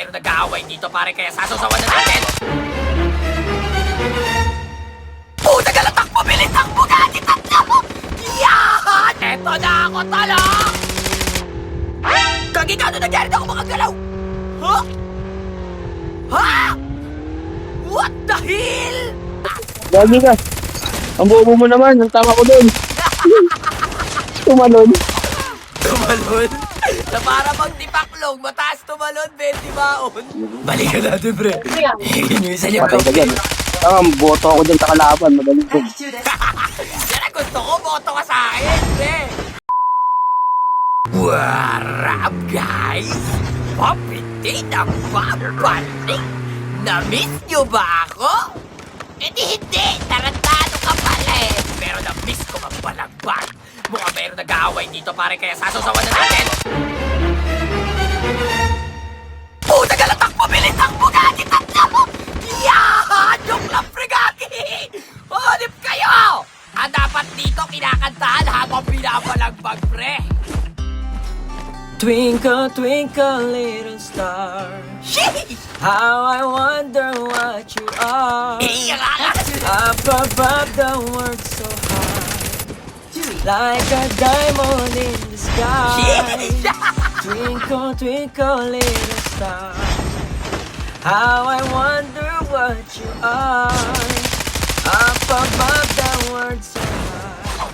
mayroong nag-aaway dito pare, kaya sasasawan na natin. Puta ka lang, takbo, bilis, takbo, gagi, takbo! Yan! Eto na ako, talo! Gagi, gano'n nangyari na ako makagalaw? Ha? Ha? What the hell? Lagi ka. Ang bobo mo naman. Ang tama ko doon. Tumalon. Tumalon? Na para bang tipaklong, mataas tumalon, 20 baon. Balikan natin, pre. Yun yung isa niya. Patay ka dyan. Ang boto ako dyan sa kalaban. Magaling ko. Yan ang gusto ko, boto ka sa akin, pre. What up, guys? Papitin ang babalik. Na-miss nyo ba ako? Eh di hindi, tarantado ka pala eh. Pero na-miss ko magpalagbag. Mukhang mayroong nag-aaway dito pare, kaya sasasawan na natin. Puta ka lang, takbo, bilis, takbo, gagi, takbo! Yan! Joke lang, pre, gagi! Hanip kayo! Ang dapat dito kinakantahan habang pinapalagbag, pre. Twinkle, twinkle, little star, Sheesh! how I wonder what you are. Iiyak ka! Up above the world so high, like a diamond in the sky. Sheesh! Twinkle, twinkle, little star, how I wonder what you are. Up above the world so high,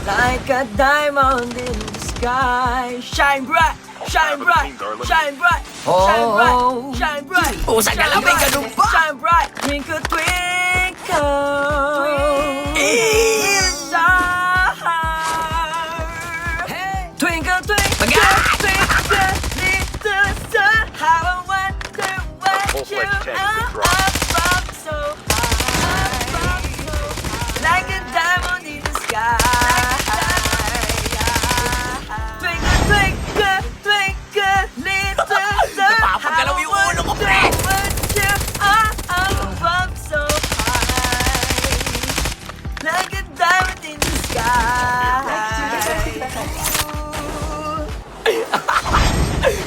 like a diamond in the sky. Shine bright, shine bright, shine bright, shine bright, shine bright. Pusa ka lang, may ganun pa! Shine bright, twinkle, twinkle. Little star. Twinkle, twinkle, twinkle, little star. How I wonder what you are. Up so high, like a diamond in the sky. Twinkle, twinkle, twinkle, little star. Napapagalaw yung ulo ko, pre! What you are above so high, like a diamond in the sky.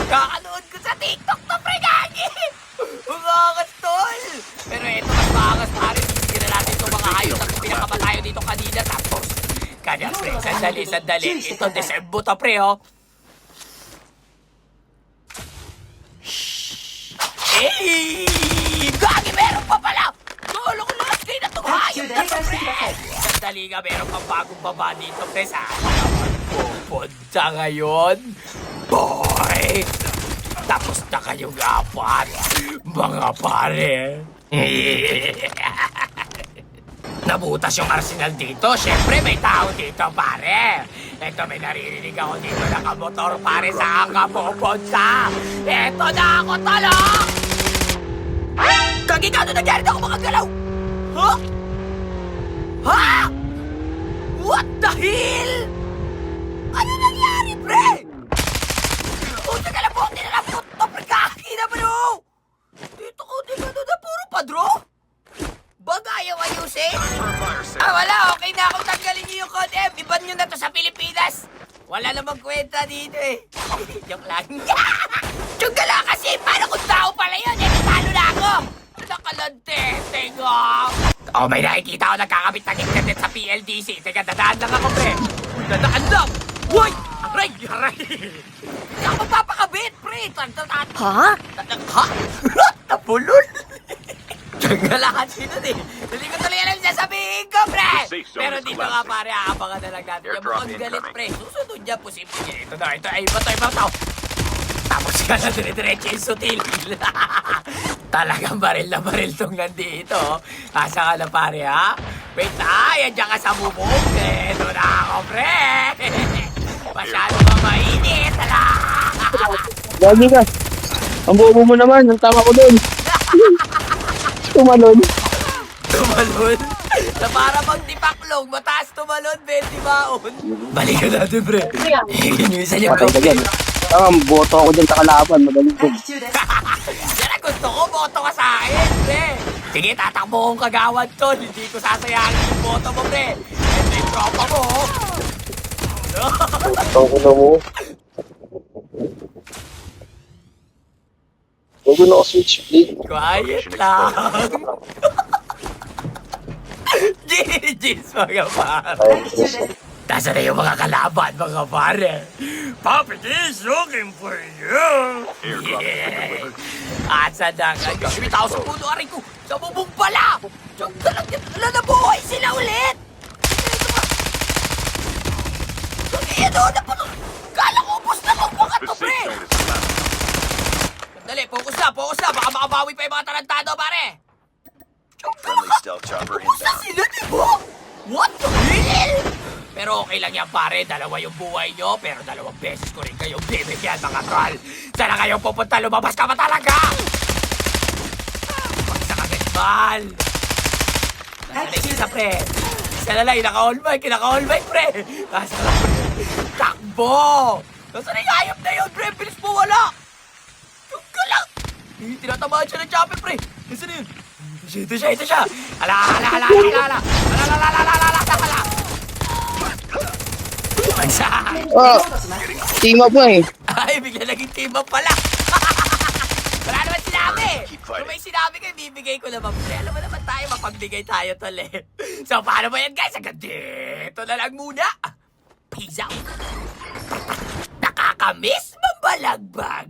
Kakanood ko sa TikTok to, pre, gagi! Umangas, tol! Pero eto, mas maangas, pare. Sige na natin itong mga hayop na pinakapatayo dito kanina. Tapos, kanya, pre, sandali, sandali. Ito, Desembo to, pre, oh. Eh! Gagi, meron pa pala! Gulo ko lahat kayo na itong hayop na to, pre! Sandali nga, meron pang bagong baba dito, pre. Saan naman pupunta ngayon? Boy! Tapos na kayong apat, mga pare. Nabutas yung arsenal dito. Siyempre, may tao dito, pare. Ito, may naririnig ako dito na kamotor, pare. Saan ka pupunta? Ito na ako, talong! Gagi, gano'n nangyari na ako makagalaw? Ha? Ha? What the hell? Ano nangyari, pre? Puta ka lang po, tinalapot to, pre, kaki naman, oh! Dito ko, di ba na puro padro? Bag ayaw ayusin? Ah, wala, okay na akong tanggalin niyo yung code M. Iban nyo na to sa Pilipinas. Wala namang kwenta dito eh. Joke lang. Joke lang kasi, paano kung tao pala yun? Eh, talo na ako. Nakalantete nga. Oh, may nakikita ako nagkakabit ng internet sa PLDC. Teka, dadaan lang ako, pre. Dadaan lang. Uy! Aray! Aray! Hindi ako magpapakabit, pre. Ha? Ha? Napulol? Galakan sino eh. Hindi ko tuloy alam yung sasabihin ko, pre. Pero dito nga, pare, aabangan na lang natin. Yung mukhang galit, pre. Susunod niya, posible niya. Ito na, ito. Ay, iba to, ibang tao. Tapos ka na dire-diretso yung sutil. Talagang baril na baril tong nandito. Asa ka na, pare, ha? Wait na, yan dyan ka sa bubog. Ito na ako, pre. Masyado ka mainit. Lagi ka. Ang bobo mo naman. Ang tama ko doon. Tumalon. Tumalon? Na para bang tipaklong, mataas tumalon, 20 baon. Balikan natin, pre. Yun yung isa niya. Patay ka dyan. Ang boto ako dyan sa kalaban. Magaling ko. Yan ang gusto ko, boto ka sa akin, pre. Sige, tatakbo kong kagawad to. Hindi ko sasayangin yung boto mo, pre. Ito yung tropa mo, oh. Boto ko na mo. Huwag na ako switch blade. Quiet lang. GG's mga pare. Ay, yes. Nasaan na yung mga kalaban, mga pare? Papi is looking for you. Yeah. At sa dagat, yung bitaw sa puno, aray ko, sa bubong pala. Diyan ka lang, nabuhay sila ulit. Ito, kala ko ubos na magpakat to, pre. Dali, focus na, baka makabawi pa yung mga tarantado, pare. Friendly stealth chopper Basta inbound. sila, diba? What the hell? Pero okay lang yan, pare. Dalawa yung buhay nyo, pero 2 beses ko rin kayong bibigyan, mga tol. Sana kayo pupunta, lumabas ka ba talaga? Basta kagad, mal. Nasaan na yung isa, pre? Isa na lang, naka-all mic, pre. Nasaan na, takbo! Nasaan na yung ayop na yun, pre? Bilis mo, wala! Yung ka lang! Tinatamaan siya ng chopper, pre. Nasaan na yun? Ito siya. Ala. Bagsak! Ah, team up nga eh. Ay, bigla naging team up pala. Wala naman sinabi. Kung may sinabi kayo, bibigay ko naman. Pre, alam mo naman tayo, mapagbigay tayo tol eh. So, paano ba yan guys? Hanggang dito na lang muna. Peace out. Nakakamiss mambalagbag.